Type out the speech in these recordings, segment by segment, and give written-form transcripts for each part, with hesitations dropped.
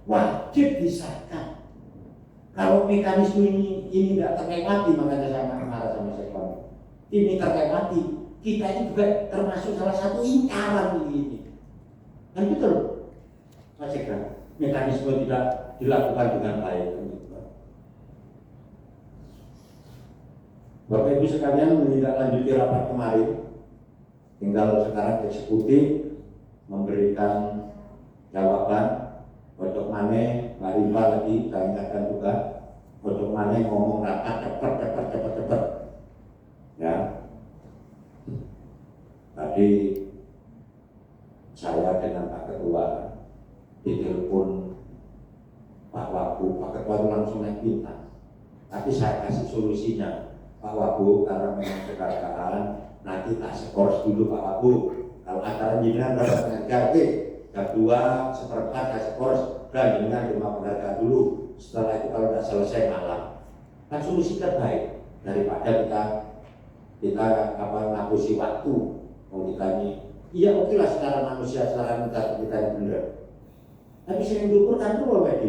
wajib disahkan. Kalau mekanisme ini tidak terlewati, makanya saya marah sama Sekwan. Ini terlewati, kita ini juga termasuk salah satu ingkaran ini. Dan betul, Mas Sekwan, mekanisme tidak dilakukan dengan baik. Bapak Ibu sekalian, menindaklanjuti rapat kemarin, tinggal sekarang eksekutif memberikan jawaban. Untuk mana, Mbak Rimba lagi, saya ingatkan juga, untuk mana ngomong rapat cepat. Ya, tadi saya dengan Pak Ketua ditelepon Pak Wagu, Pak Ketua itu langsung naik bintang. Tapi saya kasih solusinya. Pak Wagu, karena memang kecelakaan, nanti tak skors dulu Pak Wagu. Kalau acara jenengan dapat penghargaan, jam 2 seperempat tak skors, dan jenengan terima penghargaan dulu. Setelah itu kalau tidak selesai malam, kan solusi terbaik daripada kita ngapusi waktu. Mau kita ini, iya oke lah secara manusia, secara mental kita yang benar. Tapi sering diukur kan tuh awake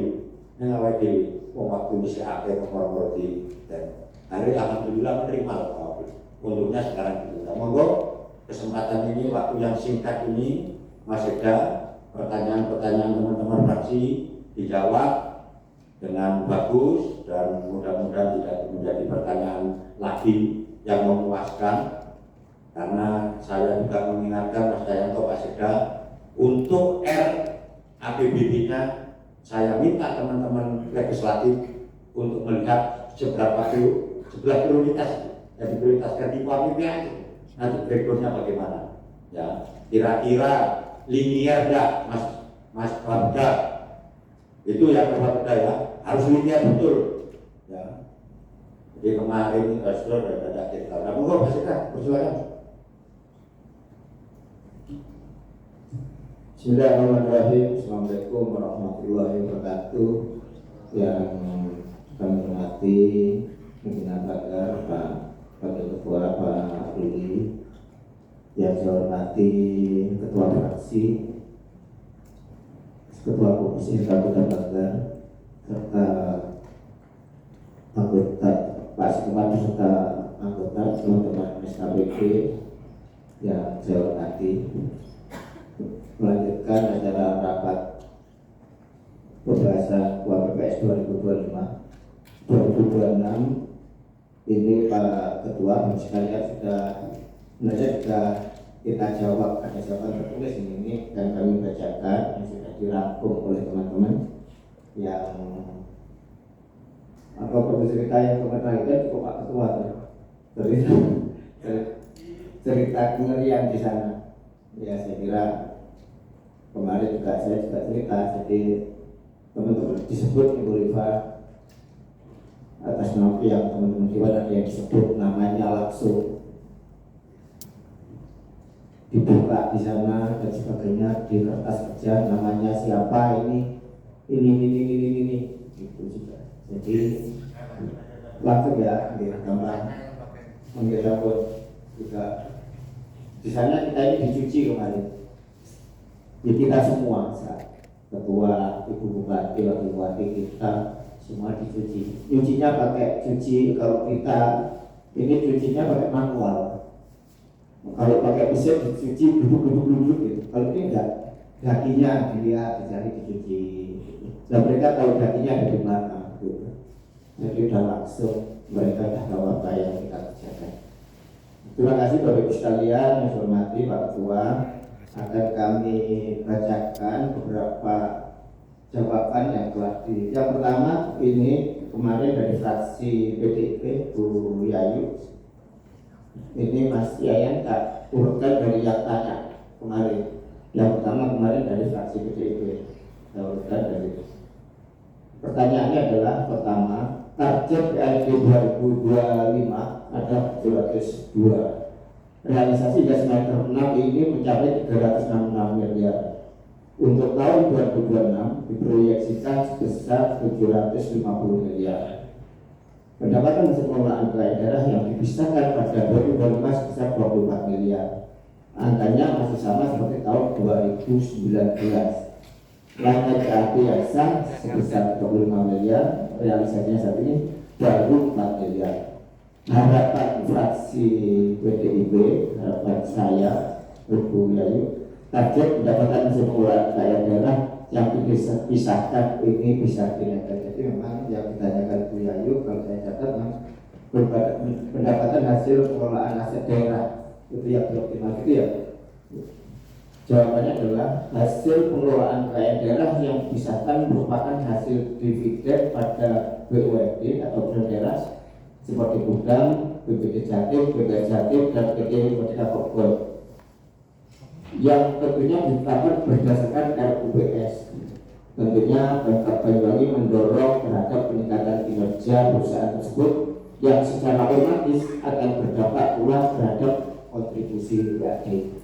dhewe, waktu bisa akhir nomor di dan hari alhamdulillah menerima loh. Untungnya sekarang kita monggo kesempatan ini, waktu yang singkat ini, Mas Eda, pertanyaan-pertanyaan teman-teman fraksi dijawab dengan bagus dan mudah-mudahan tidak menjadi pertanyaan lagi yang memuaskan. Karena saya juga mengingatkan Mas Dayanto, Pak Eda, untuk APBD-nya saya minta teman-teman legislatif untuk melihat sebelah prioritas yang diprioritaskan di PAMIPA itu. Nanti breakdownnya bagaimana? Ya, kira-kira linear enggak, Mas Bangga? Itu yang Bangga ya, harus linear betul. Ya. Jadi kemarin sudah ada kita. Nah, monggo Mas Eka, persilakan. Bismillahirrahmanirrahim. Assalamualaikum warahmatullahi wabarakatuh. Yang kami hormati pimpinan Banggar, Pak Wakil Ketua Pak Ruli, yang saya hormati Ketua Fraksi, Ketua Komisi Kabupaten Banggar, serta anggota Pak Sekman serta anggota teman-teman SKPD yang saya hormati. Melanjutkan acara rapat pembahasan KUHP 2026 ini Pak Ketua sekalian sudah kita jawab, ada jawaban tertulis ini dan kami bacakan yang sudah dirangkum oleh teman-teman yang cerita yang kemarin cukup Pak Ketua cerita kengerian di sana. Ya, saya kira kemarin juga saya cerita, jadi teman-teman disebut Ibu Rifa atas nama yang teman-teman Dewan ada yang disebut namanya langsung dibuka di sana dan sebagainya di kertas kerja namanya siapa ini gitu juga. Jadi langsung ya gampang mengira pun juga di sana kita ini dicuci kemarin. Ya, kita semua, Ketua, Ibu Bupati, Wakil Bupati, kita semua dicuci. Cucinya pakai cuci, kalau kita ini cucinya pakai manual. Kalau pakai mesin dicuci duduk gitu. Kalau ini enggak, dakinya dilihat, dicari dicuci. Dan mereka tahu dakinya ada di mana gitu. Jadi udah langsung mereka sudah tahu apa yang kita kerjakan. Terima kasih Bapak Ibu sekalian yang saya hormati Pak Ketua. Akan kami bacakan beberapa jawaban yang telah yang pertama ini kemarin dari fraksi PDIP Bu Yayu. Ini Mas Yayan tak urutkan dari yang tanya kemarin. Yang pertama kemarin dari fraksi PDIP. Saya urutkan dari itu. Pertanyaannya adalah pertama, target PLD 2025 ada 702. Realisasi gas meter 6 ini mencapai 366 miliar. Untuk tahun 2026 diproyeksikan sebesar 750 miliar. Pendapatan hasil pengelolaan daerah yang dipisahkan pada 2025 sebesar 24 miliar. Angkanya masih sama seperti tahun 2019. Langkah KAP yang sah sebesar 25 miliar, realisasinya saat ini baru 4 miliar. Harapan fraksi PDIP, harapan saya, Ibu Yayu, target pendapatan hasil pengelolaan daerah yang dipisahkan ini bisa dinaikkan. Jadi memang yang ditanyakan Bu Yayu, kalau saya catat pendapatan hasil pengelolaan aset daerah itu yang optimal itu ya. Jawabannya adalah hasil pengelolaan kekayaan daerah yang dipisahkan merupakan hasil dividen pada BUMD atau daerah seperti Gudang, BPD Jatim, BPD Jatim, dan PT Hipotika Bogor yang tentunya ditetapkan berdasarkan RUPS. Tentunya Pemkab Banyuwangi mendorong terhadap peningkatan kinerja perusahaan tersebut yang secara otomatis akan berdampak pula terhadap kontribusi BUMD.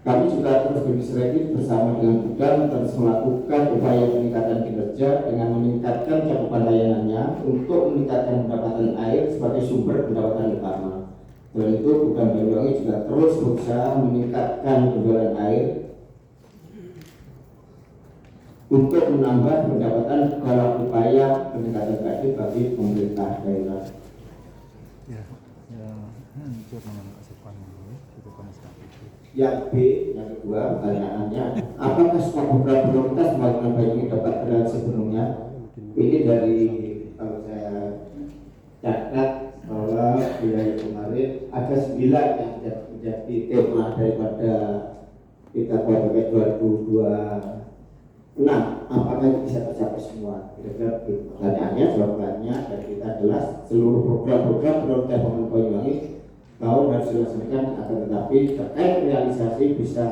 Kami juga terus berdiskusi bersama dengan Gudang terus melakukan upaya peningkatan kinerja dengan meningkatkan cakupan layanannya untuk meningkatkan pendapatan air sebagai sumber pendapatan utama. Selain itu, Gudang Banyuwangi juga terus berusaha meningkatkan penjualan air untuk menambah pendapatan dalam upaya peningkatan gaji bagi pemerintah daerah. Yang B, yang kedua pertanyaannya, apakah semua program prioritas pembangunan Banyuwangi dapat terrealisasi sepenuhnya? Ini dari kalau saya catat bahwa wilayah kemarin ada 9 yang menjadi tema daripada kita KPK 2026. Apakah itu bisa tercapai semua? Kira-kira pertanyaannya, jawabannya dari kita adalah seluruh program-program prioritas pembangunan Banyuwangi tahun harus dilaksanakan, akan tetapi terkait realisasi bisa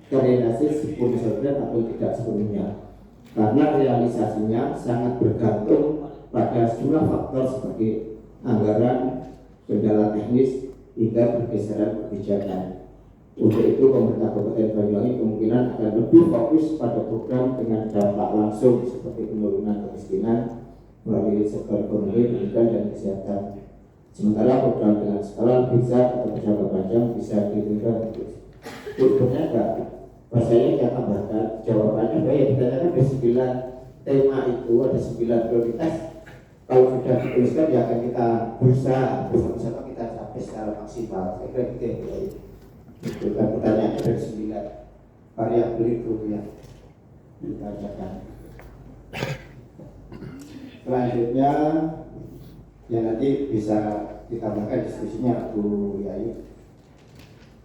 terrealisasi 10% atau tidak sepenuhnya, karena realisasinya sangat bergantung pada sejumlah faktor seperti anggaran, kendala teknis, hingga pergeseran kebijakan. Untuk itu pemerintah Kabupaten Banyuwangi kemungkinan akan lebih fokus pada program dengan dampak langsung seperti penurunan kemiskinan melalui sektor ekonomi, pendidikan, dan kesehatan. Sementara program dengan skala lebih besar atau berjangka panjang bisa diberikan terus. Berikutnya enggak, bahasanya saya tambahkan jawabannya bahwa yang ditanyakan dari 9 tema itu ada 9 prioritas. Kalau sudah dituliskan ya akan kita berusaha bersama-sama kita capai secara maksimal. Saya kira itu yang baik. Itu kan pertanyaannya dari 9 variabel itu yang ditanyakan. Selanjutnya ya nanti bisa ditambahkan diskusinya Bu Yayu.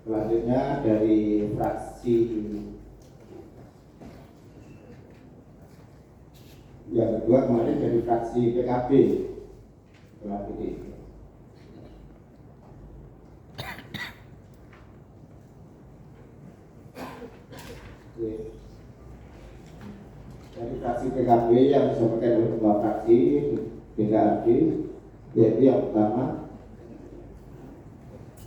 Selanjutnya dari fraksi yang kedua kemarin dari fraksi PKB selanjutnya. Dari fraksi PKB yang disampaikan oleh ketua fraksi DKRD, yaitu yang pertama,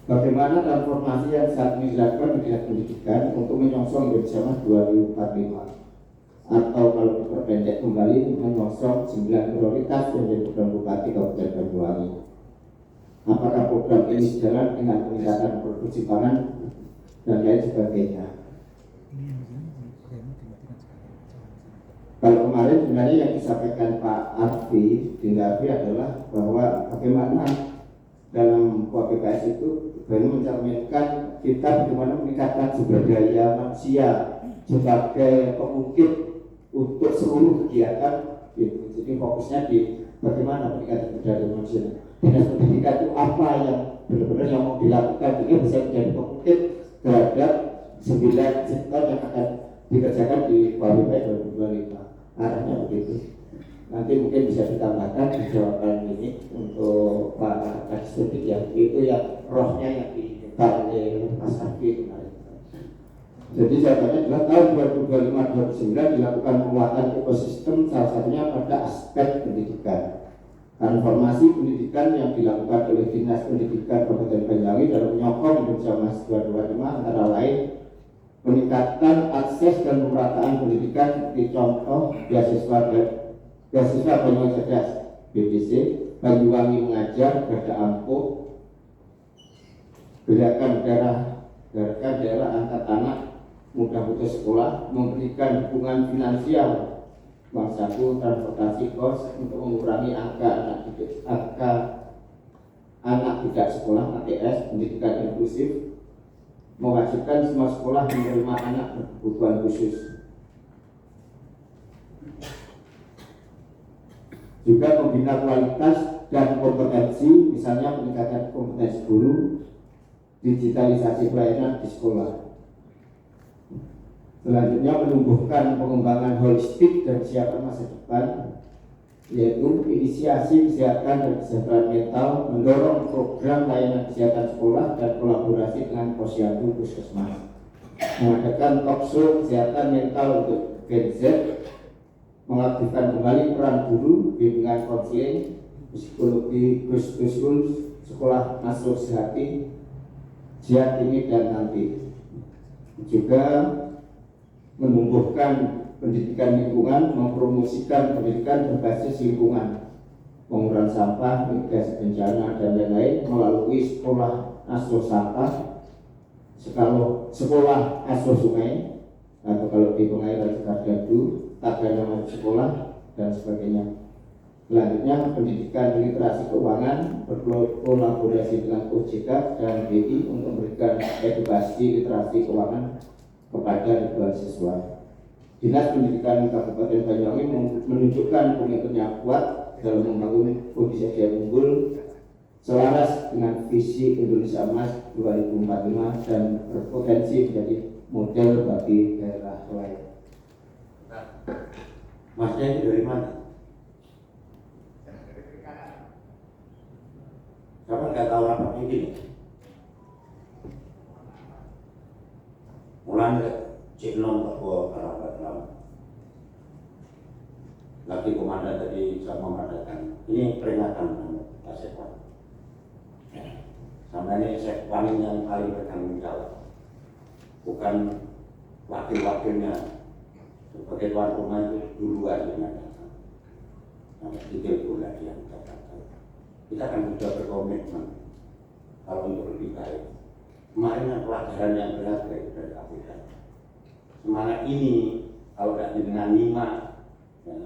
bagaimana transformasi yang saat ini dilakukan di dinas pendidikan untuk menyongsong Indonesia Emas 2045, atau kalau diperpendek kembali menyongsong 9 prioritas yang menjadi program Bupati Kabupaten Banyuwangi. Apakah program ini sejalan dengan peningkatan produksi pangan dan lain sebagainya? Kalau kemarin sebenarnya yang disampaikan Pak Arfi adalah bahwa bagaimana dalam KPPS itu bagaimana mencerminkan kita bagaimana meningkatkan sumber daya manusia sebagai pengukir untuk seluruh kegiatan gitu. Jadi fokusnya di bagaimana meningkatkan sumber daya manusia. Dinas pendidikan itu apa yang benar-benar yang mau dilakukan ini bisa menjadi pengukir terhadap 9 sektor yang akan dikerjakan di KPPS 2025. Arahnya begitu. Nanti mungkin bisa ditambahkan di jawaban ini untuk Pak Kadis yang itu yang rohnya yang diminta oleh Mas Arfi kemarin. Jadi jawabannya adalah tahun 2025-2029 dilakukan penguatan ekosistem, salah satunya pada aspek pendidikan. Transformasi pendidikan yang dilakukan oleh Dinas Pendidikan Kabupaten Banyuwangi dalam menyokong Indonesia Emas 2025 antara lain peningkatan akses dan pemerataan pendidikan seperti contoh beasiswa Banyuwangi Cerdas BPC, Banyuwangi Mengajar, Garda Ampuh, gerakan daerah angkat anak mudah putus sekolah, memberikan dukungan finansial uang saku, transportasi, kos untuk mengurangi angka anak tidak sekolah ATS, pendidikan inklusif, mewajibkan semua sekolah menerima anak berkebutuhan khusus. Juga membina kualitas dan kompetensi, misalnya peningkatan kompetensi guru, digitalisasi pelayanan di sekolah. Selanjutnya menumbuhkan pengembangan holistik dan kesiapan masa depan, yaitu inisiasi kesehatan dan kesehatan mental, mendorong program layanan kesehatan sekolah dan kolaborasi dengan posyandu puskesmas, mengadakan talkshow kesehatan mental untuk Gen Z, mengaktifkan kembali peran guru, bimbingan konseling, psikologi, gus-gus, sekolah asosiasi, jihad ini dan nanti. Juga menumbuhkan pendidikan lingkungan, mempromosikan pendidikan berbasis lingkungan, pengurangan sampah, mitigasi bencana dan lain-lain melalui sekolah asuh sampah, sekolah asuh sungai, atau kalau di pengairan Sekardadu, tagana sekolah dan sebagainya. Selanjutnya pendidikan literasi keuangan, berkolaborasi dengan OJK dan BI untuk memberikan edukasi literasi keuangan kepada ribuan siswa. Dinas Pendidikan Kabupaten Banyuwangi menunjukkan komitmennya kuat dalam membangun kondisi yang unggul selaras dengan visi Indonesia Emas 2045 dan berpotensi menjadi model bagi daerah lain. Masnya itu dari mana? Siapa nggak tahu rapat ini? Mulai Cik Non teko rapat lama. Lagi komandan tadi sama mengadakan. Ini peringatan Pak Sekwan. Sama ini Sekwan yang paling bertanggung jawab, bukan wakil-wakilnya. Sebagai tuan rumah itu duluan dengan datang. Nah, 3 bulan yang datang. Kita akan sudah berkomitmen kalau untuk lebih baik. Kemarin pelajaran yang berat dari KPK. Semangat ini kalau tidak dengan 5, ya,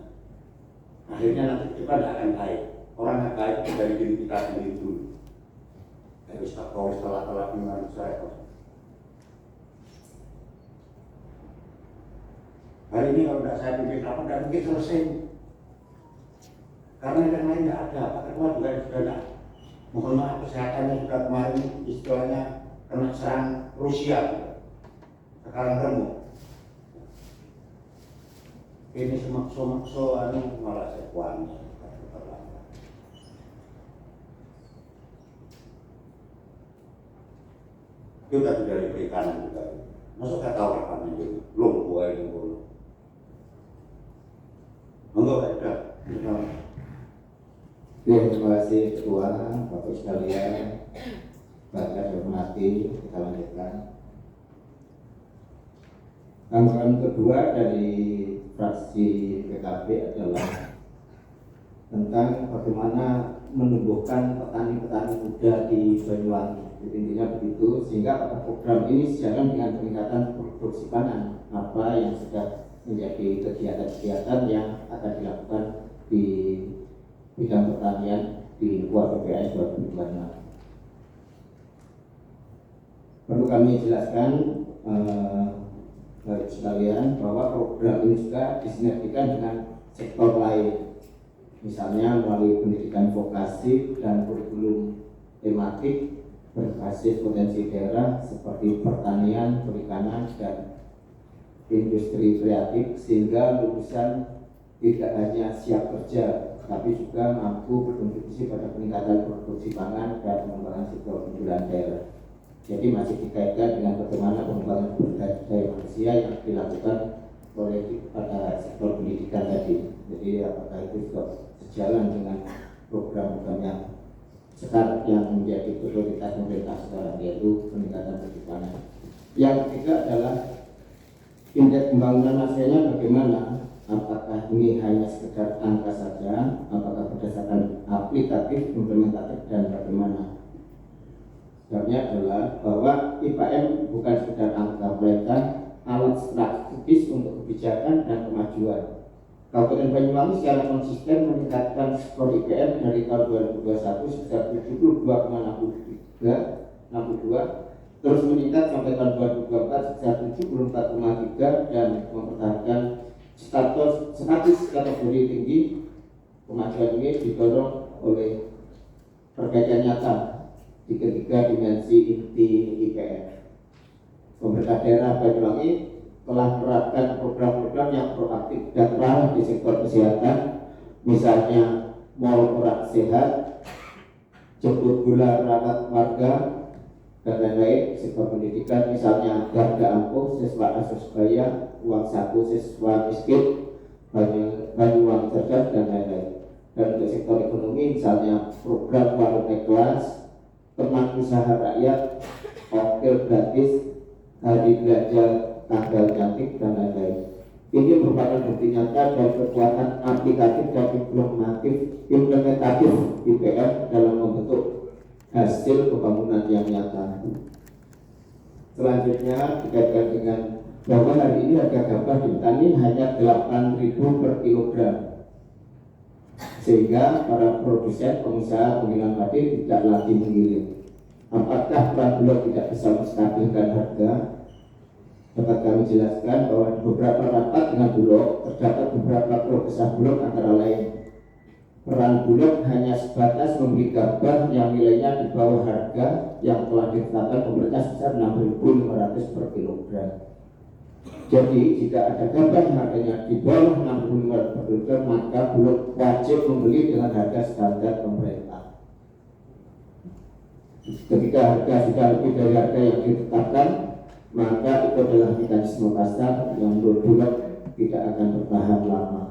akhirnya nanti kita tidak akan baik. Orang yang baik dari diri kita sendiri dulu. Dari setelah dengan saya. Hari ini kalau tidak saya bikin apa, tidak mungkin selesai. Karena yang lain tidak ada. Pak Ketua juga sudah tidak. Mohon maaf, kesehatannya sudah kemarin istilahnya kena serang Rusia. Sekarang remuk. Ini semakso malah Sekwan. Kita sudah diberikan juga. Masuk kata orang itu belum buat itu dulu. Enggak ada. Terima kasih Ketua, Bapak sekalian, Bapak hormati, kita lanjutkan. Anggaran kedua dari fraksi PKB adalah tentang bagaimana menumbuhkan petani-petani muda di Banyuwangi. Intinya begitu, sehingga pada program ini sejalan dengan peningkatan produksi pangan, apa yang sudah menjadi kegiatan-kegiatan yang akan dilakukan di bidang pertanian di luar PPS 2026. Perlu kami jelaskan baik sekalian bahwa program ini juga disinergikan dengan sektor lain, misalnya melalui pendidikan vokasi dan kurikulum tematik berbasis potensi daerah seperti pertanian, perikanan, dan industri kreatif, sehingga lulusan tidak hanya siap kerja, tapi juga mampu berkontribusi pada peningkatan produksi pangan dan pengembangan sektor unggulan daerah. Jadi masih dikaitkan dengan bagaimana pengembangan sumber daya manusia yang dilakukan oleh pada sektor pendidikan tadi. Jadi apakah itu juga sejalan dengan program-program yang sekarang yang menjadi prioritas pemerintah sekarang, yaitu peningkatan produksi. Yang ketiga adalah indeks pembangunan nasionalnya bagaimana? Apakah ini hanya sekedar angka saja? Apakah berdasarkan aplikatif, implementatif, dan bagaimana? Sebabnya adalah bahwa IPM bukan sekedar angka, mereka alat strategis untuk kebijakan dan kemajuan. Kabupaten Banyuwangi secara konsisten meningkatkan skor IPM dari tahun 2021 sebesar 72,62, terus meningkat sampai tahun 2024 sebesar 74,3 dan mempertahankan status kategori tinggi. Kemajuan ini didorong oleh perbaikan nyata di ketiga dimensi inti IPM. Pemerintah daerah Banyuwangi telah menerapkan program-program yang proaktif dan ramah di sektor kesehatan, misalnya Mall Orang Sehat, jemput bola ramah warga, dan lain-lain. Sektor pendidikan misalnya Garda Ampuh, siswa Asusbaya, Uang Saku siswa miskin, Banyuwangi Cerdas, dan lain-lain. Dan untuk sektor ekonomi misalnya program warung kelas, teman usaha rakyat, ongkir gratis, hari belanja tanggal cantik, dan lain-lain. Ini merupakan bukti nyata dan kekuatan aplikatif dan implementatif IPM dalam membentuk hasil pembangunan yang nyata. Selanjutnya dikaitkan dengan bahwa hari ini harga gabah di petani hanya 8.000 per kilogram, sehingga para produsen, pengusaha penggilingan padi tidak lagi menggiling. Apakah peran Bulog tidak bisa menstabilkan harga? Dapat kami jelaskan bahwa di beberapa rapat dengan Bulog terdapat beberapa keluh kesah Bulog, antara lain peran Bulog hanya sebatas membeli gabah yang nilainya di bawah harga yang telah ditetapkan pemerintah sebesar 6.500 per kilogram. Jadi jika ada gabah yang harganya di bawah 6.500 per kilogram, maka Bulog wajib membeli dengan harga standar pemerintah. Ketika harga sudah lebih dari harga yang ditetapkan, maka itu adalah mekanisme pasar yang menurut Bulog tidak akan bertahan lama.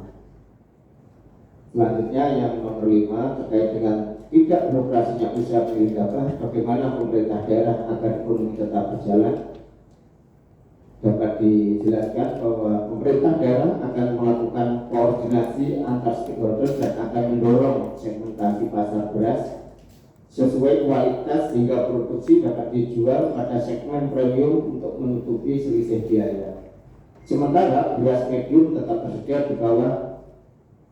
Selanjutnya yang nomor 5 terkait dengan tidak beroperasinya usaha penggiling gabah, bagaimana pemerintah daerah agar ekonomi tetap berjalan. Dapat dijelaskan bahwa pemerintah daerah akan melakukan koordinasi antar stakeholder dan akan mendorong segmentasi pasar beras sesuai kualitas hingga produksi dapat dijual pada segmen premium untuk menutupi selisih biaya. Sementara beras medium tetap tersedia di bawah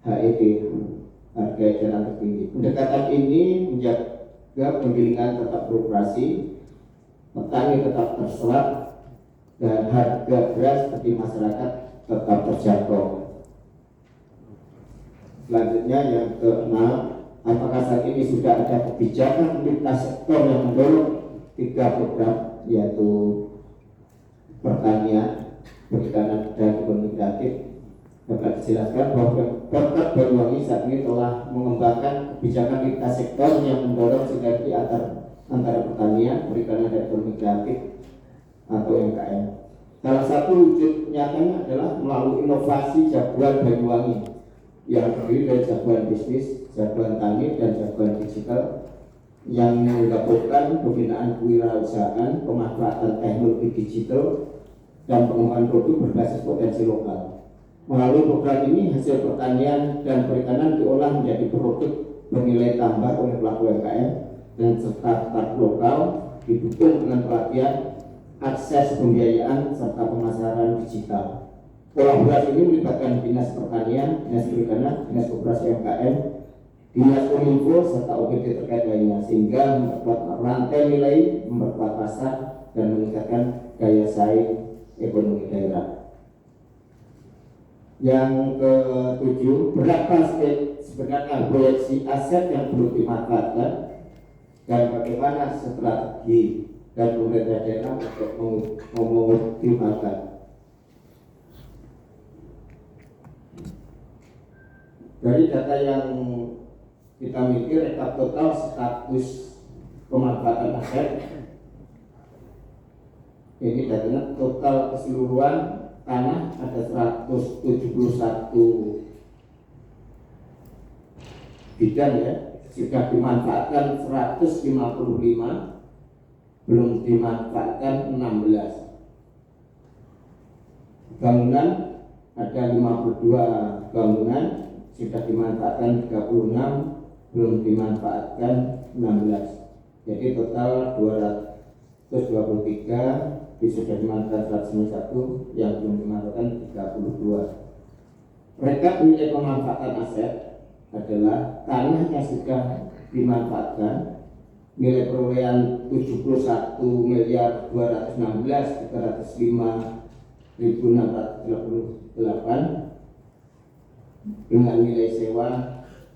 HED, harga eceran tertinggi. Pendekatan ini menjaga penggilingan tetap beroperasi, petani tetap terserap, dan harga beras bagi masyarakat tetap terjangkau. Selanjutnya yang ke-6, apakah saat ini sudah ada kebijakan lintas sektor yang mendorong 3 program, yaitu pertanian, perikanan, dan ekonomi kreatif? Dapat dijelaskan bahwa Pemkab Banyuwangi saat ini telah mengembangkan kebijakan lintas sektor yang mendorong sinergi antara pertanian, perikanan, dan ekonomi kreatif atau UMKM. Salah satu wujud nyatanya adalah melalui inovasi Jagoan Banyuwangi yang terdiri dari jagoan bisnis, jagoan tani, dan jagoan digital yang menggabungkan pembinaan kewirausahaan, pemanfaatan teknologi digital, dan pengembangan produk berbasis potensi lokal. Melalui program ini, hasil pertanian dan perikanan diolah menjadi produk bernilai tambah oleh pelaku UMKM dan startup lokal, didukung dengan pelatihan, akses pembiayaan, serta pemasaran digital. Kolaborasi ini melibatkan Dinas Pertanian, Dinas Perikanan, Dinas Koperasi UMKM, Dinas Kominfo, serta OPD terkait lainnya, sehingga memperkuat rantai nilai, memperkuat pasar, dan meningkatkan daya saing ekonomi daerah. Yang ke-7, berapa sebenarnya proyeksi aset yang belum dimanfaatkan dan bagaimana strategi dan pemerintah daerah untuk mengoptimalkan. Dari data yang kita miliki, rekap total status pemanfaatan aset ini datanya total keseluruhan tanah ada 171 bidang ya, sudah dimanfaatkan 155, belum dimanfaatkan 16. Bangunan ada 52 bangunan, sudah dimanfaatkan 36, belum dimanfaatkan 16. Jadi total 223 sudah dimanfaatkan 191, yang belum dimanfaatkan 32. Rekap nilai pemanfaatan aset adalah tanah yang sudah dimanfaatkan, nilai perolehan 71.216.305.638 dengan nilai sewa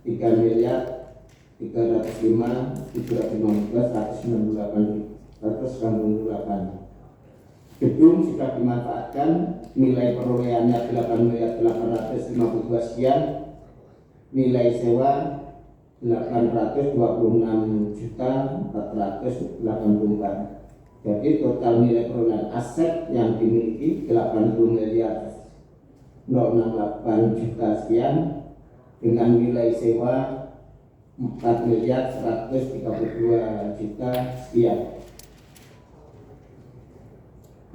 3.305.715.198. Gedung sudah dimanfaatkan, nilai perolehannya 8.852 sekian, nilai sewa 826.484. Jadi total nilai perolehan aset yang dimiliki 80.068 juta sekian, dengan nilai sewa 4.132 juta sekian.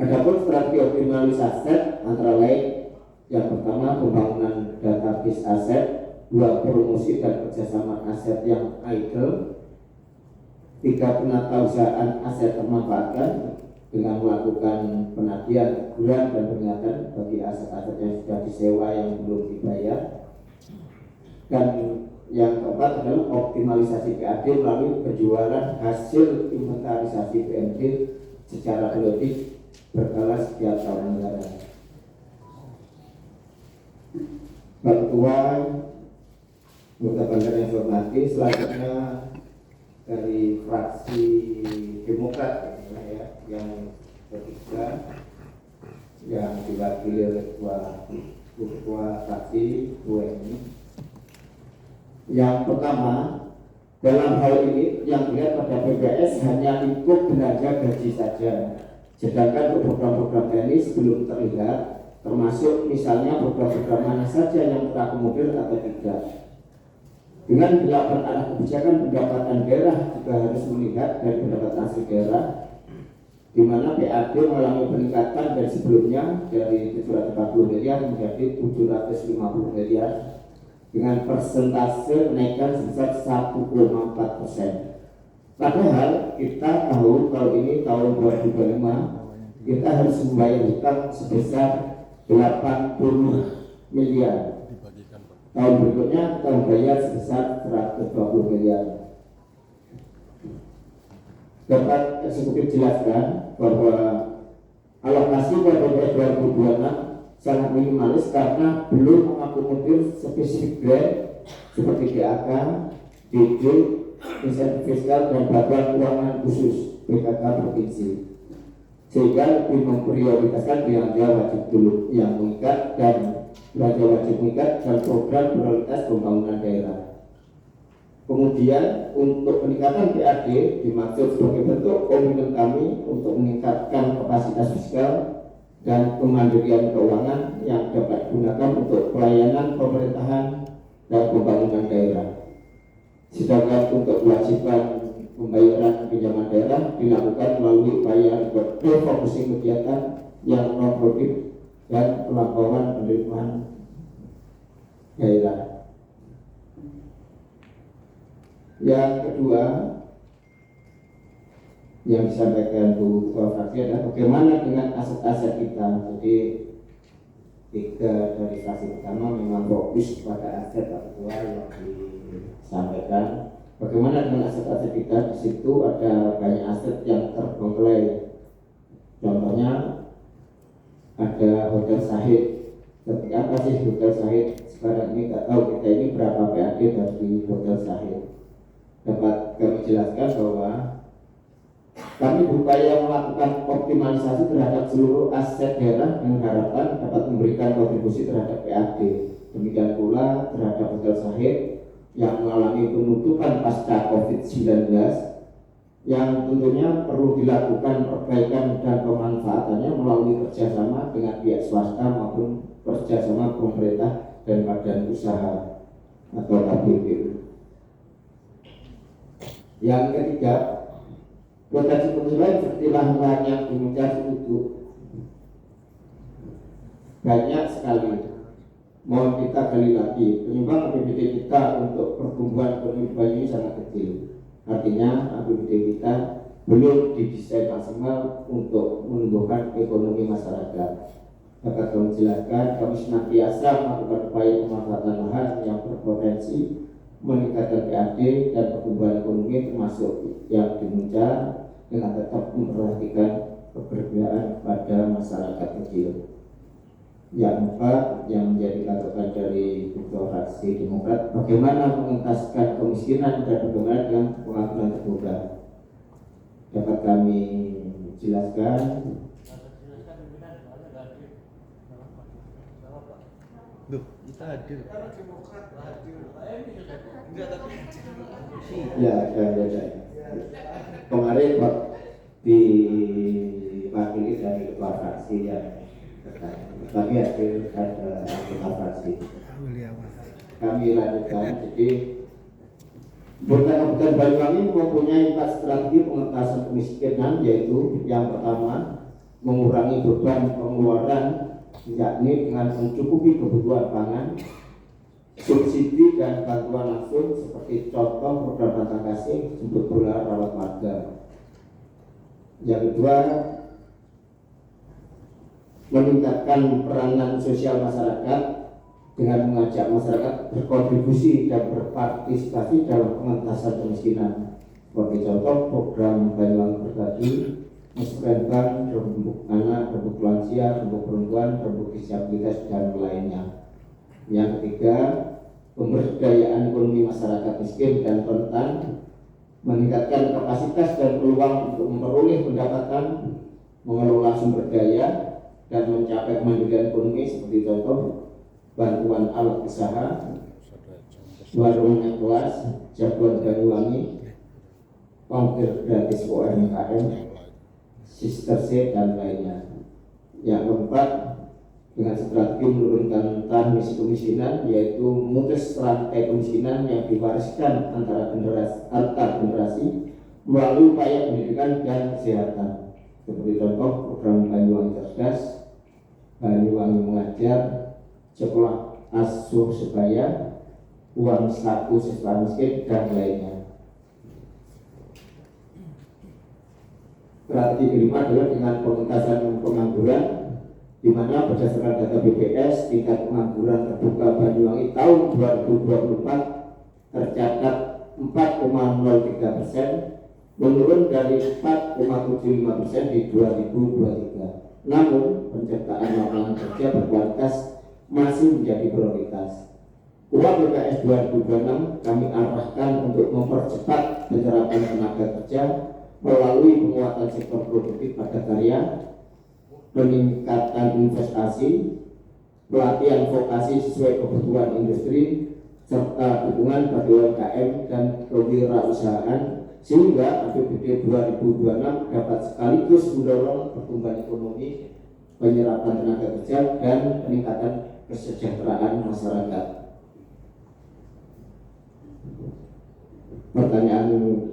Adapun strategi optimalisasi aset antara lain, yang pertama pembangunan database aset, 2 promosi dan kerjasama aset yang idle, 3 penatausahaan aset termanfaatkan dengan melakukan penagihan, teguran dan peringatan bagi aset-aset yang sudah disewa yang belum dibayar, dan yang keempat adalah optimalisasi PAD melalui penjualan hasil inventarisasi PND secara periodik berkala setiap tahun anggaran. Pak Ketua, anggota Banggar yang saya hormati, selanjutnya dari fraksi Demokrat ya, yang ketiga yang diwakili oleh ketua fraksi UNI. Yang pertama, dalam hal ini yang dilihat pada PBS hanya lingkup belanja gaji saja. Sedangkan untuk program-program teknis belum terlihat, termasuk misalnya program-program mana saja yang terakomodir atau tidak. Dengan delapan arah kebijakan pendapatan daerah juga harus melihat dari pendapatan asli daerah, di mana PAD mengalami peningkatan dari sebelumnya dari 740 miliar menjadi 750 miliar dengan persentase kenaikan sebesar 1,4%. Padahal kita tahu kalau ini tahun 2025 kita harus membayar hutang sebesar 80 miliar. Tahun berikutnya kita membayar sebesar 120 miliar. Dapat eksekutif jelaskan bahwa alokasi PAPBD 2026 sangat minimalis karena belum mengakomodir spesifik grant seperti DAK, DD, insentif fiskal dan bantuan keuangan khusus BKK provinsi, sehingga lebih memprioritaskan belanja wajib dulu yang mengikat dan belanja wajib mengikat dan program prioritas pembangunan daerah. Kemudian untuk peningkatan PAD dimaksud sebagai bentuk komitmen kami untuk meningkatkan kapasitas fiskal dan kemandirian keuangan yang dapat digunakan untuk pelayanan pemerintahan dan pembangunan daerah. Sedangkan untuk kewajiban pembayaran pinjaman daerah dilakukan melalui upaya refocusing kegiatan yang non produktif dan pelaporan penerimaan daerah. Yang kedua yang disampaikan Bu Ketua Fraksi adalah bagaimana dengan aset-aset kita. Jadi 3 dari fraksi pertama memang fokus pada aset Pak Ketua yang disampaikan. Bagaimana dengan aset-aset kita? Di situ ada banyak aset yang terbengkelai. Contohnya ada Hotel Sahid. Seperti apa sih Hotel Sahid? Sekarang ini tidak tahu kita ini berapa PAD dari Hotel Sahid. Dapat kami jelaskan bahwa kami berupaya melakukan optimalisasi terhadap seluruh aset daerah dengan harapan dapat memberikan kontribusi terhadap PAD. Demikian pula terhadap Hotel Sahid yang mengalami penutupan pasca COVID-19 yang tentunya perlu dilakukan perbaikan dan pemanfaatannya melalui kerjasama dengan pihak swasta maupun kerjasama pemerintah dan badan usaha atau KPBU. Yang ketiga, potensi lain seperti lahan yang diminta itu banyak sekali. Mohon kita gali lagi, penyumbang APBD kita untuk pertumbuhan ekonomi Bayu sangat kecil. Artinya APBD kita belum didesain maksimal untuk menumbuhkan ekonomi masyarakat. Dapat kami jelaskan, kami senantiasa melakukan upaya pemanfaatan lahan yang berpotensi meningkatkan PAD dan pertumbuhan ekonomi, termasuk yang dimuncar dengan tetap memperhatikan keberpihakan pada masyarakat kecil. Yang keempat, yang menjadi patokan dari ketua fraksi Demokrat, bagaimana mengentaskan kemiskinan dan bagaimana dengan pengaturan terbuka. Dapat kami jelaskan, Kita hadir. ya ada. Kemarin Pak diwakili dari ketua fraksi yang terkait, tapi ada ketua fraksi. Kami lanjutkan. Jadi Kabupaten Banyuwangi mempunyai 4 strategi pengentasan kemiskinan, yaitu yang pertama mengurangi beban pengeluaran, yakni dengan mencukupi kebutuhan pangan, subsidi dan bantuan langsung seperti contoh program Bantang Kasih, jemput bola, rawat warga. Yang kedua, meningkatkan peranan sosial masyarakat dengan mengajak masyarakat berkontribusi dan berpartisipasi dalam pengentasan kemiskinan. Seperti contoh program Banyuwangi Berbagi, Musrenbang, rembuk anak, rembuk lansia, rembuk perempuan, rembuk disabilitas, dan lainnya. Yang ketiga, pemberdayaan ekonomi masyarakat miskin dan rentan, meningkatkan kapasitas dan peluang untuk memperoleh pendapatan, mengelola sumber daya, dan mencapai kemandirian ekonomi seperti contoh bantuan alat usaha, warung yang kelas, jagoan Banyuwangi, ongkir gratis UMKM, Sister C, dan lainnya. Yang keempat, dengan strategi menurunkan transmisi kemiskinan, yaitu memutus rantai kemiskinan yang diwariskan antara generasi melalui upaya pendidikan dan kesehatan. Seperti contoh program Banyuwangi Cerdas, Banyuwangi Mengajar, Sekolah Asuh Sebaya, Uang Saku Siswa Miskin, dan lainnya. Strategi kelima adalah dengan pengentasan pengangguran, di mana berdasarkan data BPS tingkat pengangguran terbuka Banyuwangi tahun 2024 tercatat 4,03%, menurun dari 4,75% di 2023. Namun penciptaan lapangan kerja berkualitas masih menjadi prioritas. Uang BPS 2026 kami arahkan untuk mempercepat penyerapan tenaga kerja melalui penguatan sektor produktif padat karya, peningkatan investasi, pelatihan vokasi sesuai kebutuhan industri, serta dukungan bagi UMKM dan kewirausahaan, sehingga APBD 2026 dapat sekaligus mendorong pertumbuhan ekonomi, penyerapan tenaga kerja, dan peningkatan kesejahteraan masyarakat. Pertanyaan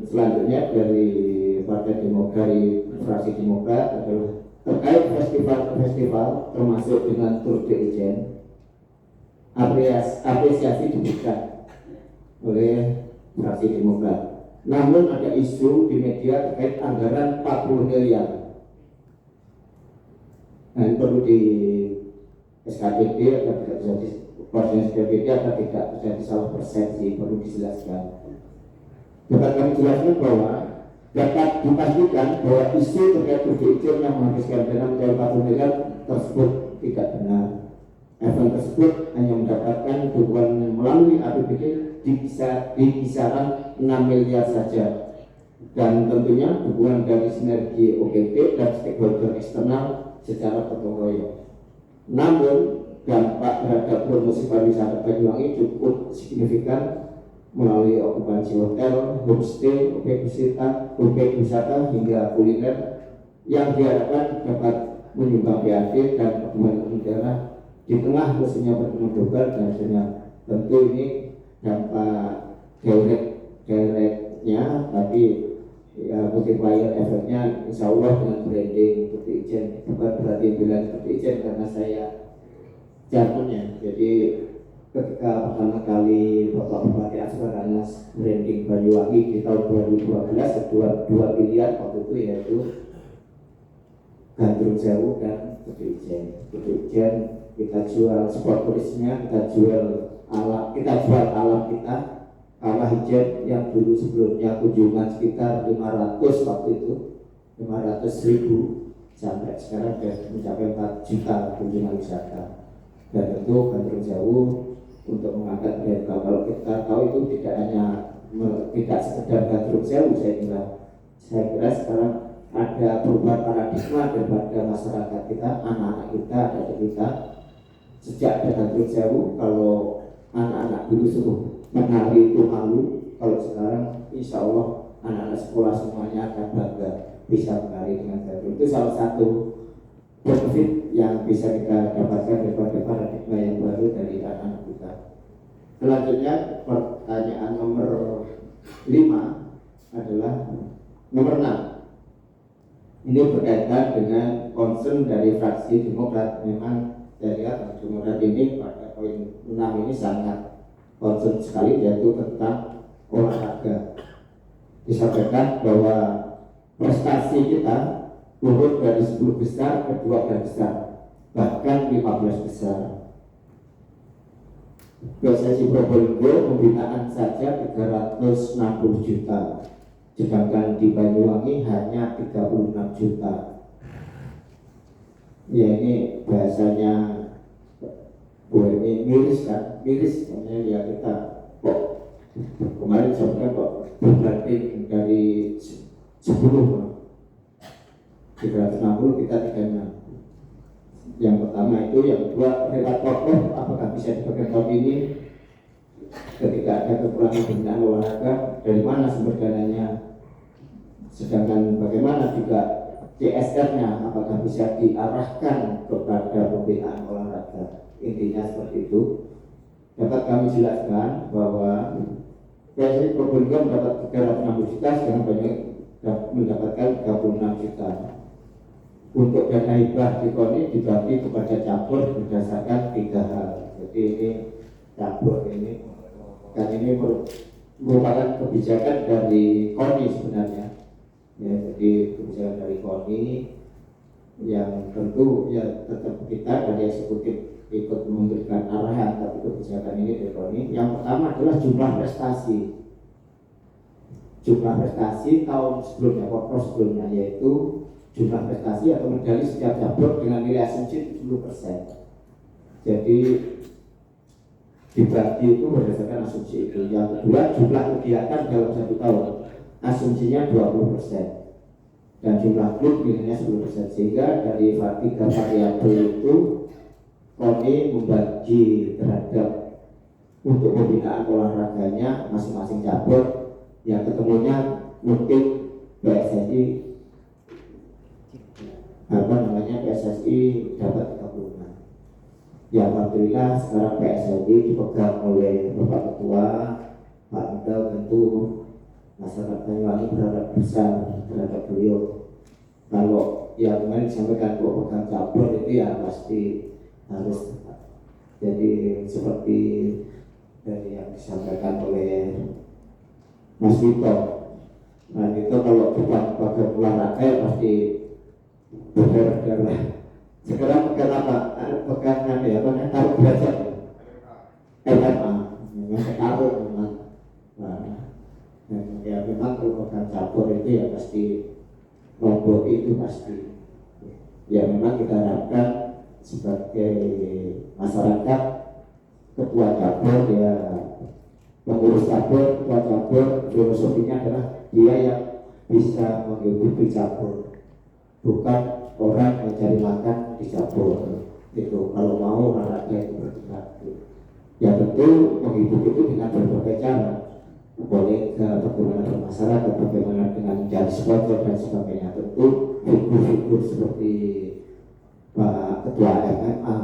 selanjutnya dari Partai Demokrat, dari fraksi Demokrat, adalah terkait festival-festival termasuk dengan Tour de Ijen. Apresiasi diberikan oleh fraksi Demokrat. Namun ada isu di media terkait anggaran 40 miliar. Nah, perlu di SKPD agar tidak terjadi koordinasi SKPD agar tidak terjadi salah persepsi, perlu dijelaskan. Dapat kami jelaskan bahwa dapat dipastikan bahwa isu terkait Tour yang menghabiskan dana mencapai 40 miliar tersebut tidak benar. Event tersebut hanya mendapatkan dukungan melalui APBD di kisaran 6 miliar saja, dan tentunya dukungan dari sinergi OPD dan stakeholder eksternal secara gotong royong. Namun dampak terhadap promosi pariwisata Banyuwangi cukup signifikan melalui okupansi hotel, homestay, objek wisata hingga kuliner yang diharapkan dapat menyumbang PAD dan pertumbuhan daerah di tengah musimnya pertemuan global. Dan hasilnya tentu ini dampak directnya, tapi ya multiplier efeknya insya Allah dengan branding seperti Ijen. Bukan berarti bilang seperti Ijen karena saya jargonnya, jadi ketika pertama kali Bapak Bupati Aswaranas branding Banyuwangi di tahun 2012, dua pilihan waktu itu yaitu Gandrung Sewu dan Gede Ijen. Gede Ijen kita jual sport turisnya, kita jual alam kita. Kawah Ijen yang dulu sebelumnya kunjungan sekitar 500 waktu itu, 500.000, sampai sekarang sudah mencapai 4 juta kunjungan wisata. Dan tentu Gandrung Sewu untuk mengangkat brand, kalau kita tahu itu tidak sekedar Gandrung Sewu, saya kira sekarang ada perubahan paradigma daripada masyarakat kita, anak-anak kita, adik kita. Sejak ada Gandrung Sewu, kalau anak-anak dulu suruh menari itu malu, kalau sekarang insya Allah anak-anak sekolah semuanya akan bangga bisa menari dengan Gandrung. Itu salah satu benefit yang bisa kita dapatkan daripada paradigma yang baru dari anak-anak kita. Selanjutnya pertanyaan nomor 5 adalah nomor 6. Ini berkaitan dengan concern dari fraksi Demokrat. Memang saya lihat Demokrat ini pada poin 6 ini sangat concern sekali, yaitu tentang olahraga. Disampaikan bahwa prestasi kita turun dari 10 besar ke 12 besar, bahkan 15 besar. PSSI Probolinggo pembinaan saja 360 juta, sedangkan di Banyuwangi hanya 36 juta. Ya ini bahasanya ini miris kan, miris makanya ya kita kok kemarin sebenarnya kok berbanding dari 10 360 kita 36. Yang pertama itu, yang kedua relat kokoh apakah bisa dipakai tahun ini ketika ada kekurangan pembinaan olahraga, dari mana sumber dananya, sedangkan bagaimana juga CSR-nya apakah bisa diarahkan kepada pembinaan olahraga. Intinya seperti itu. Dapat kami jelaskan bahwa PSSI Probolinggo mendapat 360 juta, sedangkan banyak mendapatkan 36 juta. Untuk dana hibah di KONI dibagi kepada cabur berdasarkan 3 hal. Jadi ini cabur ini kan ini merupakan kebijakan dari KONI sebenarnya. Ya, jadi kebijakan dari KONI yang tentu ya tetap kita dari eksekutif ikut memberikan arahan, tapi kebijakan ini dari KONI. Yang pertama adalah jumlah prestasi. Jumlah prestasi tahun sebelumnya, waktu sebelumnya, yaitu jumlah prestasi atau medali setiap cabur dengan nilai asumsi 70%. Jadi dibagi itu berdasarkan asumsi itu. Yang kedua, jumlah kegiatan dalam 1 tahun, asumsinya 20%, dan jumlah klub nilainya 10%. Sehingga dari 3 variabel itu KONI membagi terhadap untuk pembinaan olahraganya masing-masing cabur, yang ketemunya mungkin PSSI PSSI dapat 36. Ya alhamdulillah sekarang PSSI dipegang oleh Bapak Ketua Pak Indal. Tentu masyarakat Banyuwangi berharap besar terhadap beliau. Kalau yang kemarin disampaikan pegang cabur itu ya pasti harus. Jadi seperti dari yang disampaikan oleh Mas Vito. Nah itu kalau bukan bagian olahraga ya pasti berdarah. Sekarang pegang apa? Pegangan ya, taruh belajar MMA. Memang taruh memang. Nah, ya memang kalau pegang cabur itu ya pasti lombok itu pasti. Ya memang kita harapkan sebagai masyarakat, ketua cabur ya, pengurus cabur, ketua cabur, filosofinya adalah dia yang bisa mengikuti cabur, bukan orang mencari makan di cabur. Itu kalau mau olahraga itu bergerak. Ya tentu menghidupi itu dengan berbagai cara. Boleh bagaimana bermasyarakat, bagaimana dengan mencari sponsor dan sebagainya. Tentu figur-figur seperti Pak Ketua MMA,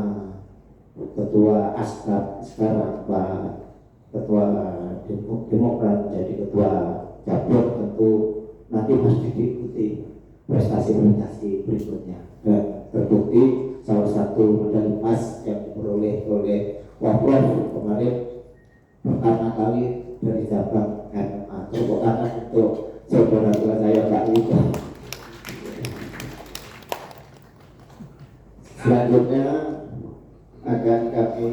Ketua Askap sekarang, Pak Ketua Demokrat jadi Ketua cabur, tentu nanti pasti diikuti prestasi-prestasi berikutnya. Dan terbukti salah satu medali emas yang diperoleh oleh Prof kemarin pertama kali dari cabang MMA. Tepuk tangan untuk saudara tua saya Pak Wito. Selanjutnya akan kami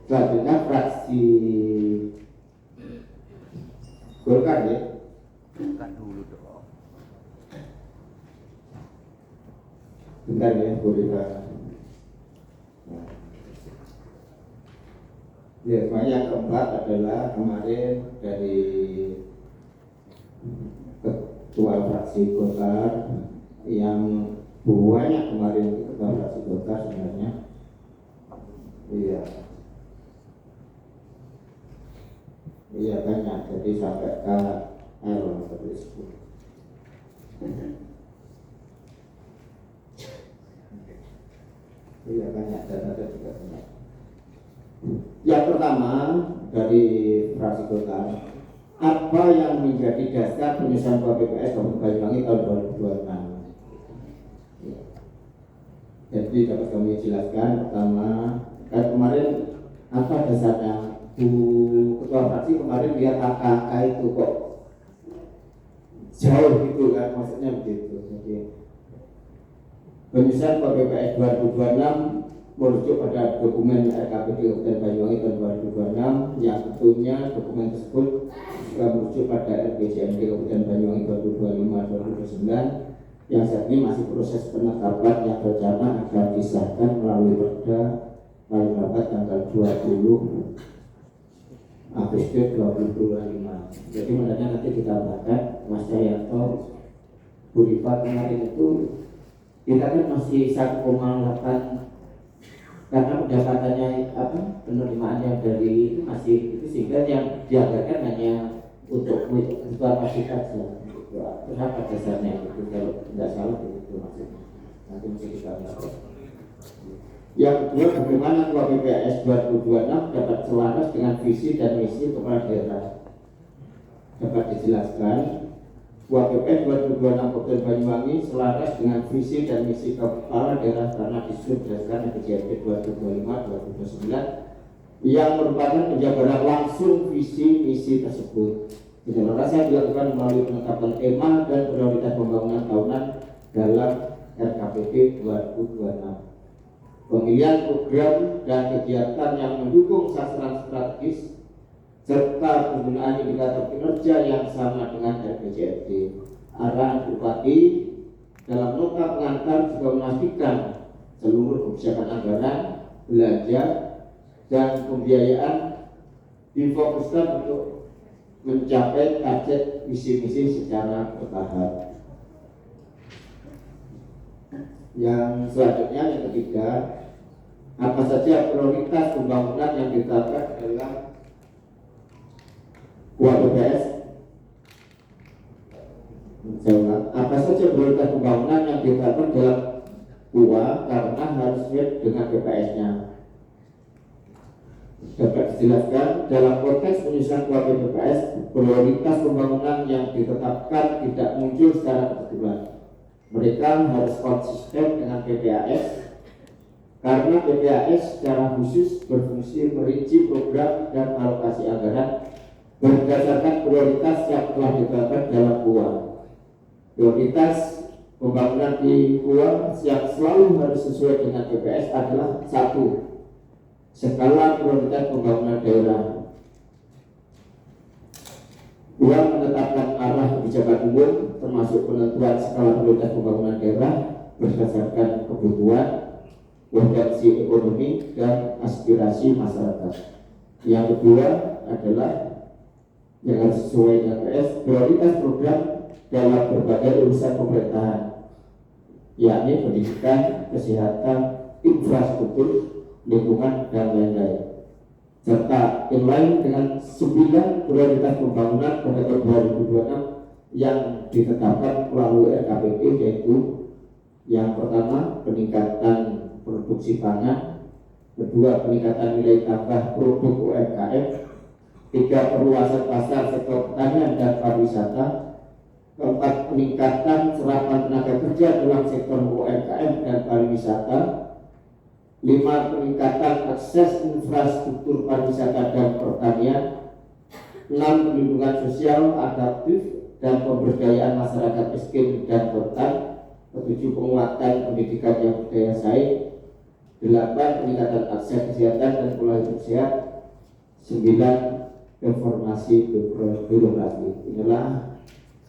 selanjutnya fraksi Golkar ya. Buka dulu dong. Bentar ya, boleh Pak. Ya, yang keempat adalah kemarin dari ketua fraksi Golkar yang banyak kemarin ketua fraksi Golkar sebenarnya. Iya. Iya banyak, jadi sampai ke L seperti itu. Iya banyak dan ada juga banyak. Yang pertama dari fraksi Golkar, apa yang menjadi dasar penyusunan KPPS Kabupaten Banyuwangi tahun 2026? Ya. Jadi dapat kami jelaskan pertama, kan kemarin apa dasarnya? Bu Ketua Fraksi kemarin lihat angka itu kok jauh gitu kan, maksudnya begitu. Jadi penyusunan KPPS 2026 merujuk pada dokumen RKPD Kabupaten Banyuwangi tahun 2026 yang tentunya dokumen tersebut juga merujuk pada RPJMD Kabupaten Banyuwangi 2025-2029 yang saat ini masih proses penetapan yang berencana akan disahkan melalui Perda paling lambat tanggal 20 Agustus 2025. Jadi mendadak nanti kita bahkan Mas Jayanto Bu Rifa kemarin itu kita kan masih 1,8 karena pendapatannya penerimaan yang dari itu masih itu sehingga yang dianggarkan hanya untuk kebutuhan wajib saja. Terus apa dasarnya itu kalau tidak salah itu maksudnya nanti mesti kita lihat. Yang kedua, bagaimana KPPS 2026 dapat selaras dengan visi dan misi kepala daerah. Dapat dijelaskan KPPS 2026 Kabupaten Banyuwangi selaras dengan visi dan misi kepala daerah karena disusun berdasarkan RPJMD 2025-2029 yang merupakan penjabaran langsung visi misi tersebut. Penjelasan dilakukan melalui penetapan tema dan prioritas pembangunan tahunan dalam RKPD 2026. Pemilihan program dan kegiatan yang mendukung sasaran strategis serta penggunaan indikator kinerja yang sama dengan RPJMD. Arahan Bupati dalam nota pengantar juga memastikan seluruh kebijakan anggaran, belanja, dan pembiayaan difokuskan untuk mencapai target visi-misi secara bertahap. Yang selanjutnya yang ketiga, apa saja prioritas pembangunan yang ditetapkan adalah KPPS. Apa saja prioritas pembangunan yang ditetapkan dalam KUA karena harus sesuai dengan PPS-nya. Dapat dijelaskan dalam konteks penyusunan KPPS, prioritas pembangunan yang ditetapkan tidak muncul secara kebetulan. Mereka harus konsisten dengan PPAS karena PPAS secara khusus berfungsi merinci program dan alokasi anggaran berdasarkan prioritas yang telah ditetapkan dalam KUA. Prioritas pembangunan di KUA yang selalu harus sesuai dengan PPAS adalah 1. Skala prioritas pembangunan daerah. 2. Menetapkan arah kebijakan umum termasuk penentuan skala prioritas pembangunan daerah berdasarkan kebutuhan, potensi ekonomi, dan aspirasi masyarakat. Yang kedua adalah yang harus sesuai dengan PS, prioritas program dalam berbagai urusan pemerintahan, yakni pendidikan, kesehatan, infrastruktur, lingkungan, dan lain-lain. Serta inline dengan 9 prioritas pembangunan pada tahun 2026 yang ditetapkan melalui RKPD, yaitu yang pertama peningkatan produksi pangan, kedua peningkatan nilai tambah produk UMKM, 3 perluasan pasar sektor pertanian dan pariwisata, 4 peningkatan serapan tenaga kerja dalam sektor UMKM dan pariwisata, 5. Peningkatan akses infrastruktur pariwisata dan pertanian. 6. Perlindungan sosial adaptif dan pemberdayaan masyarakat miskin dan rentan. 7. Penguatan pendidikan yang berdaya saing. 8. Peningkatan akses kesehatan dan pola hidup sehat. 9. Reformasi birokrasi. Inilah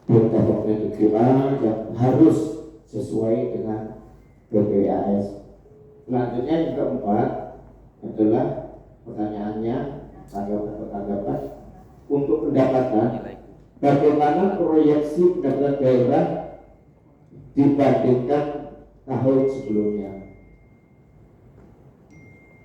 pokok-pokoknya di QA yang harus sesuai dengan PPAS. Selanjutnya yang keempat adalah pertanyaannya tanggapan untuk pendapatan. Bagaimana proyeksi pendapatan daerah dibandingkan tahun sebelumnya?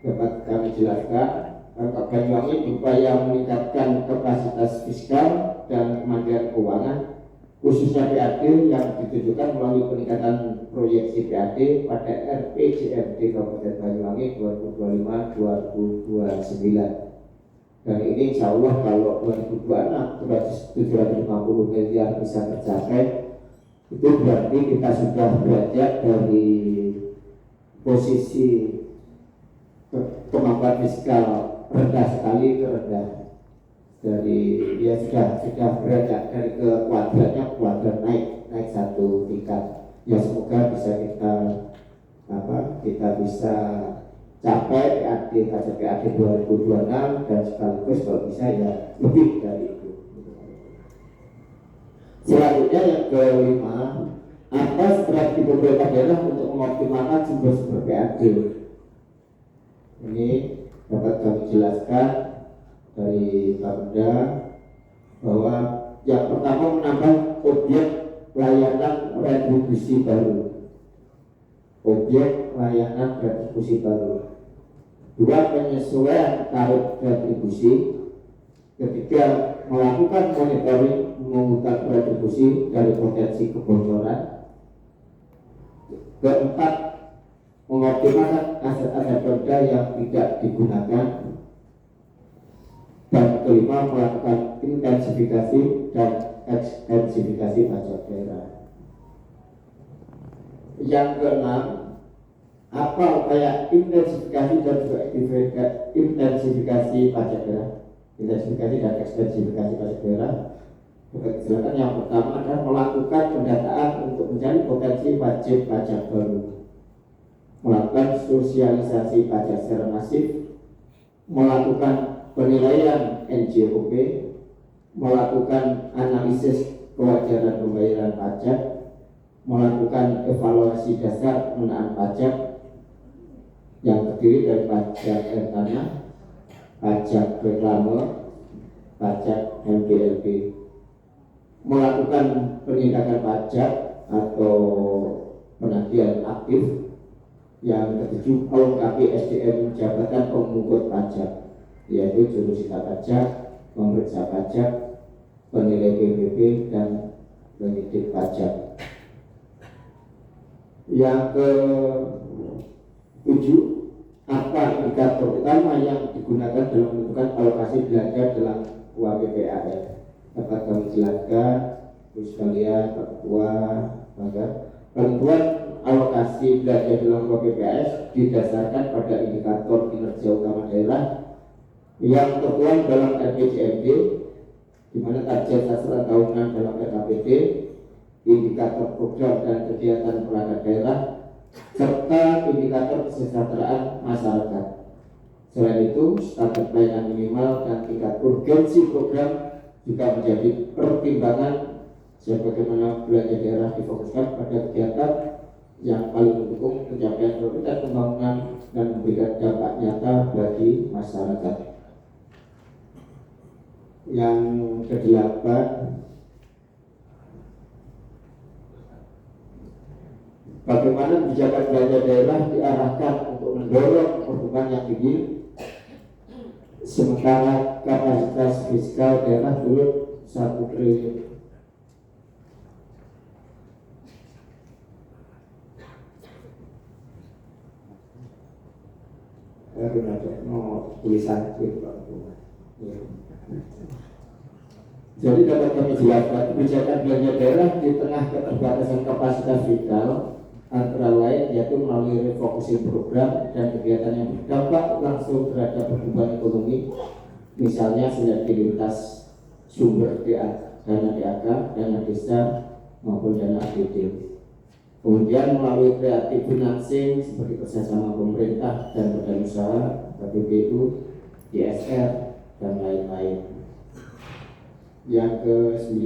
Dapat kami jelaskan. Pemkab Banyuwangi berupaya meningkatkan kapasitas fiskal dan kemandirian keuangan, khususnya PAD yang ditujukan melalui peningkatan proyeksi PAD pada RPJMD Kabupaten Banyuwangi 2025-2029. Dan ini insya Allah kalau 2026 750 miliar bisa tercapai, itu berarti kita sudah beranjak dari posisi kemampuan fiskal rendah sekali ke rendah, dari ya sudah beranjak dari ke kuadran naik satu tingkat. Ya semoga bisa kita bisa capai PAD 2026 dan sekaligus kalau bisa ya lebih dari itu. Selanjutnya yang kelima, apa strategi pemerintah daerah untuk mengoptimalkan sumber-sumber PAD? Ini dapat kami jelaskan dari Bapeda bahwa yang pertama menambah objek layanan retribusi baru. Objek layanan retribusi baru. 2. Penyesuaian tarif retribusi. 3. Melakukan monitoring mengutak retribusi dari potensi kebocoran. 4. Mengoptimalkan aset-aset perda yang tidak digunakan. Dan 5. Melakukan intensifikasi dan ekstensifikasi pajak daerah. Yang ke-6, apa upaya intensifikasi dan juga intensifikasi pajak daerah? Intensifikasi dan ekstensifikasi pajak daerah. Silakan. Yang pertama adalah melakukan pendataan untuk mencari potensi wajib pajak baru, melakukan sosialisasi pajak secara masif, melakukan penilaian NJOP, melakukan analisis kewajaran pembayaran pajak, melakukan evaluasi dasar pengenaan pajak yang terdiri dari pajak air tanah, pajak reklame, pajak MPLP, melakukan penindakan pajak atau penagihan aktif. Yang ketujuh, melengkapi SDM jabatan pemungut pajak, yaitu juru sita pajak, pemeriksa pajak, penilai PBB, dan penyidik pajak. Yang ke-7, apa indikator utama yang digunakan dalam menentukan alokasi belanja dalam UAPPAS? Dapat kami jelaskan, terus sekalian, Pak Ketua, penentuan alokasi belanja dalam UAPPAS didasarkan pada indikator kinerja utama daerah yang tertuang dalam RPJMD, di mana target sasaran tahunan dalam RKPD, indikator program dan kegiatan perangkat daerah, serta indikator kesejahteraan masyarakat. Selain itu, standar pelayanan minimal dan tingkat urgensi program juga menjadi pertimbangan sebagaimana belanja daerah difokuskan pada kegiatan yang paling mendukung pencapaian prioritas pembangunan dan memberikan dampak nyata bagi masyarakat. Yang ke-8, bagaimana kebijakan belanja daerah diarahkan untuk mendorong pertumbuhan yang tinggi, sementara kapasitas fiskal daerah turun 1 triliun. Tulisan itu Pak. Jadi dapat kami jelaskan, kebijakan belanja daerah di tengah keterbatasan kapasitas fiskal antara lain yaitu melalui refocusing program dan kegiatan yang berdampak langsung terhadap pertumbuhan ekonomi, misalnya sinergitas sumber dana DAK, dana desa maupun dana APBD. Kemudian melalui kreatif financing seperti kerjasama pemerintah dan badan usaha, KPBU, ISR, dan lain-lain. Yang ke-9,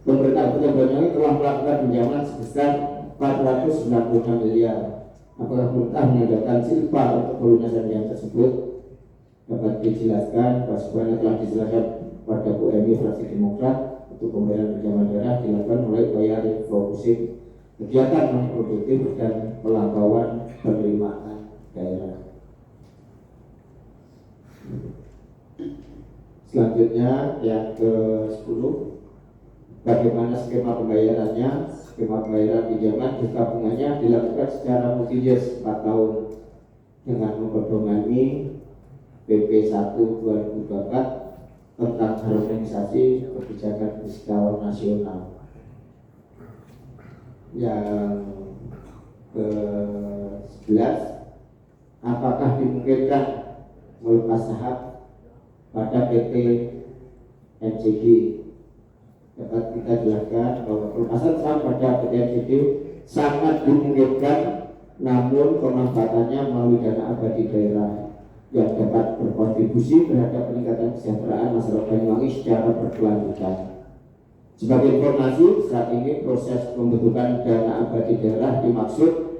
pemerintah Kota Banyuwangi telah melakukan pinjaman sebesar 496 miliar. Apakah pemerintah mengadakan silpa untuk pelunasan yang tersebut? Dapat dijelaskan, bahwa telah dijelaskan pada Bu Emi fraksi Demokrat untuk pembayaran pinjaman daerah dilakukan melalui upaya refocusing kegiatan non produktif dan pelampauan penerimaan daerah. Selanjutnya yang ke-10, bagaimana skema pembayarannya? Skema pembayaran pinjaman jangka bunganya dilakukan secara multi-years 4 tahun dengan memperdomani PP 1 2024 tentang harmonisasi kebijakan fiskal nasional. Yang ke-11, apakah dimungkinkan melepas saham pada PT NCG? Dapat kita jelaskan bahwa pelepasan saham pada PT NCG sangat dimungkinkan, namun pemanfaatannya melalui dana abadi daerah yang dapat berkontribusi terhadap peningkatan kesejahteraan masyarakat Banyuwangi secara berkelanjutan. Sebagai informasi, saat ini proses pembentukan dana abadi daerah dimaksud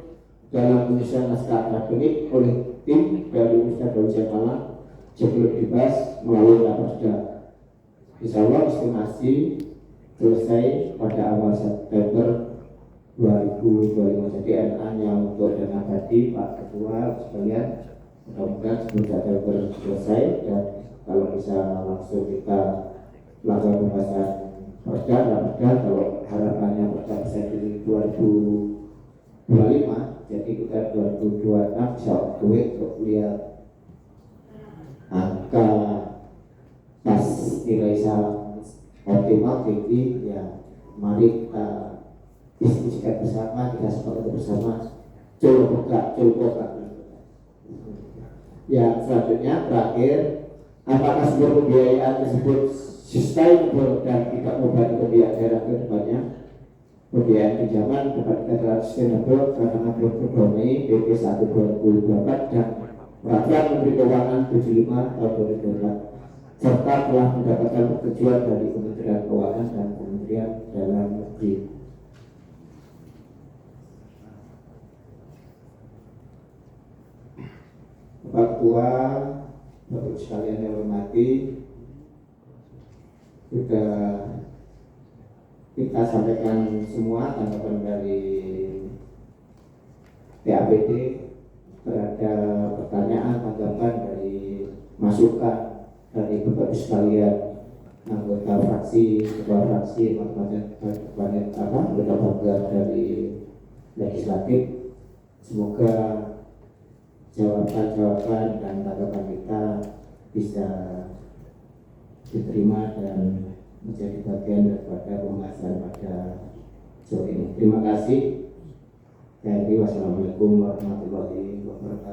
dalam penyusunan naskah akademik oleh tim dari Universitas Brawijaya Malang sebelum dibahas melalui Raperda. Insya Allah estimasi selesai pada awal September 2025. Jadi NA-nya untuk dana abadi Pak Ketua sekalian, mudah-mudahan sebelum September selesai, dan kalau bisa langsung kita lakukan pembahasan Raperda. Kalau harapannya Raperda bisa di 2025, jadi kita 2026 bisa duit untuk lihat angka pas nilai saham optimal tinggi. Ya, mari kita diskusikan bersama, kita sepakat bersama, coba. Yang selanjutnya terakhir, apakah sebuah pembiayaan tersebut sustainable dan tidak membantu pihak daerah ke depannya? Pembiayaan pinjaman dapat dikatakan sustainable karena memperdomai PP 1 2024 dan Peraturan Menteri Keuangan 75 tahun 2024, serta telah mendapatkan persetujuan dari Kementerian Keuangan dan Kementerian Dalam Negeri. Bapak Ketua, Bapak sekalian yang hormati, sudah kita sampaikan semua tanggapan dari TAPD terhadap pertanyaan, tanggapan dari masukan dari Bapak sekalian anggota fraksi, ketua fraksi, anggota banggar dari legislatif. Semoga jawaban-jawaban dan tanggapan kita bisa diterima dan menjadi bagian daripada pembahasan pada sore ini. Terima kasih. Jadi wassalamualaikum warahmatullahi wabarakatuh.